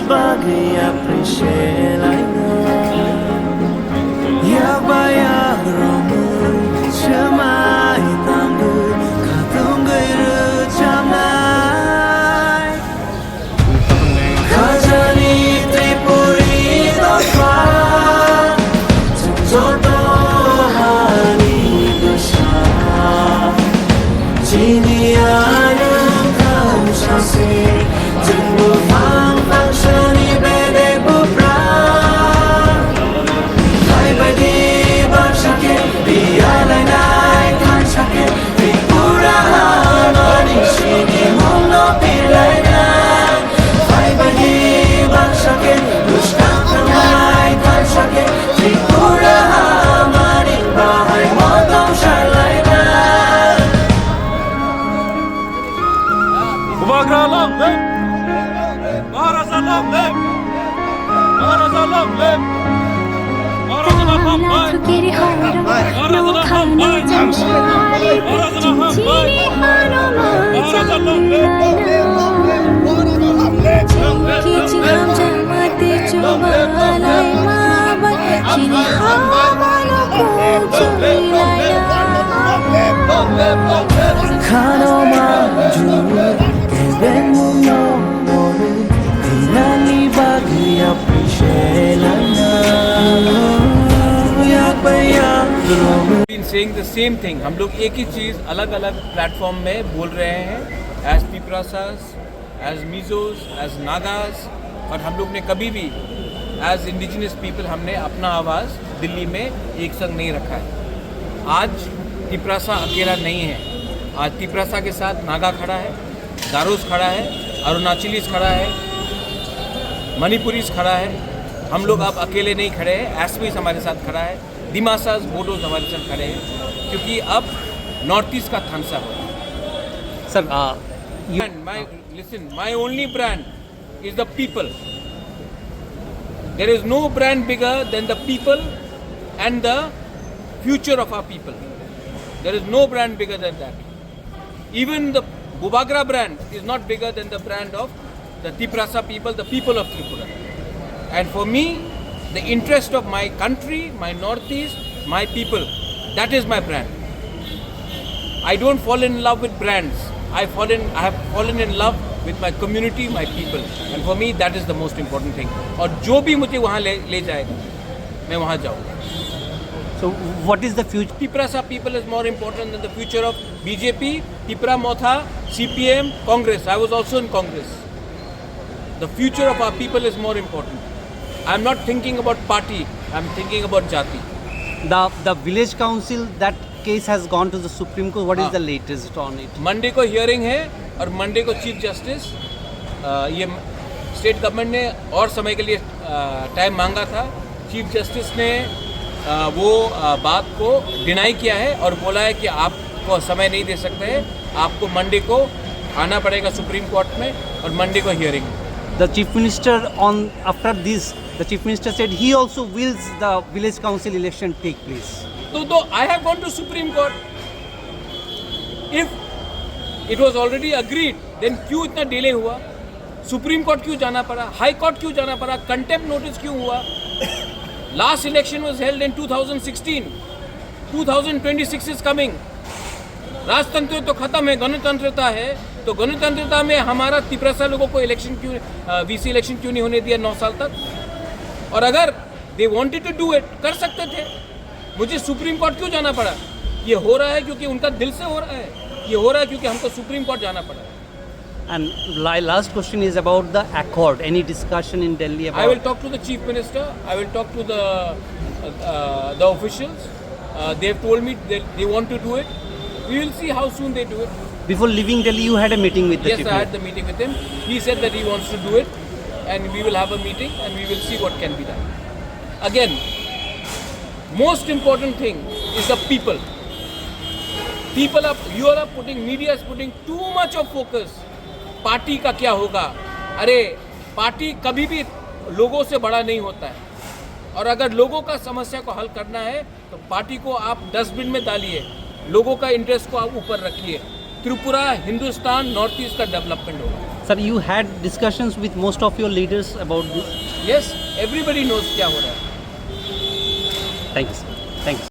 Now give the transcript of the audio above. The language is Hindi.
bagay appreciate saying the same thing. हम लोग एक ही चीज़ अलग अलग प्लेटफॉर्म में बोल रहे हैं as तिप्रासास, as Mizos, as Nagas, और हम लोग ने कभी भी एज इंडिजिनस पीपल हमने अपना आवाज़ दिल्ली में एक संग नहीं रखा है। आज तिप्रासा अकेला नहीं है, आज तिप्रासा के साथ नागा खड़ा है, गारोस खड़ा है, अरुणाचलीस खड़ा है, मणिपुरीस खड़ा है। हम लोग अब अकेले नहीं खड़े हैं, एसपीस हमारे साथ खड़ा है, दिमासास बोडोज हमारे साथ खड़े हैं, क्योंकि अब नॉर्थ ईस्ट का थानसा हो sir. My only brand is the people. There is no brand bigger than the people and the future of our people. There is no brand bigger than that. Even the Bubagra brand is not bigger than the brand of the Tiprasa people of Tripura. And for me, the interest of my country, my northeast, my people, that is my brand. I don't fall in love with brands. I have fallen in love with my community, my people, and for me that is the most important thing. और जो भी मुझे वहाँ ले जाएगा, मैं वहाँ जाऊँगा. So what is the future? Tiprasa people is more important than the future of BJP, Tipra Motha, CPM, Congress. I was also in Congress. The future of our people is more important. I'm not thinking about party, I'm thinking about jati. The village council, that case has gone to the Supreme Court. What is the latest on it? Monday को हियरिंग है और मंडे को चीफ जस्टिस, ये स्टेट गवर्नमेंट ने और समय के लिए टाइम मांगा था। चीफ जस्टिस ने वो बात को डिनाई किया है और बोला है कि आपको समय नहीं दे सकते हैं, आपको मंडे को आना पड़ेगा सुप्रीम कोर्ट में और मंडे को hearing. The chief minister after this, the chief minister said he also wills the village council election take place. So I have gone to Supreme Court. If it was already agreed, then क्यों इतना डिले हुआ? सुप्रीम कोर्ट क्यों जाना पड़ा? हाई कोर्ट क्यों जाना पड़ा? कंटेम्प्ट नोटिस क्यों हुआ? Last election was held in 2016. 2026 is coming. राजतंत्र तो खत्म है, गणतंत्रता है, तो गणतंत्रता में हमारा तिप्रासा लोगों को इलेक्शन क्यों, वीसी इलेक्शन क्यों नहीं होने दिया 9 साल तक? और अगर they wanted to do it, कर सकते थे। मुझे सुप्रीम कोर्ट क्यों जाना पड़ा? ये हो रहा है क्योंकि उनका दिल से हो रहा है, ये हो रहा है क्योंकि हमको सुप्रीम कोर्ट जाना पड़ा। And last question is about the accord. Any discussion in Delhi about? I will talk to the chief minister. I will talk to the officials. They have told me that they want to do it. We will see how soon they do it. Before leaving Delhi, you had a meeting with the chief minister? Yes, I had the meeting with him. He said that he wants to do it, and we will have a meeting, and we will see what can be done. Again, most important thing is the people. Media is putting too much of focus. Party का क्या होगा? अरे पार्टी कभी भी लोगों से बड़ा नहीं होता है, और अगर लोगों का समस्या को हल करना है तो पार्टी को आप डस्टबिन में डालिए, लोगों का इंटरेस्ट को आप ऊपर रखिए। त्रिपुरा, हिंदुस्तान, नॉर्थ ईस्ट का डेवलपमेंट होगा। Sir, you had discussions with most of your leaders about this. Yes, everybody knows क्या हो रहा है. Thank you, sir. Thank you.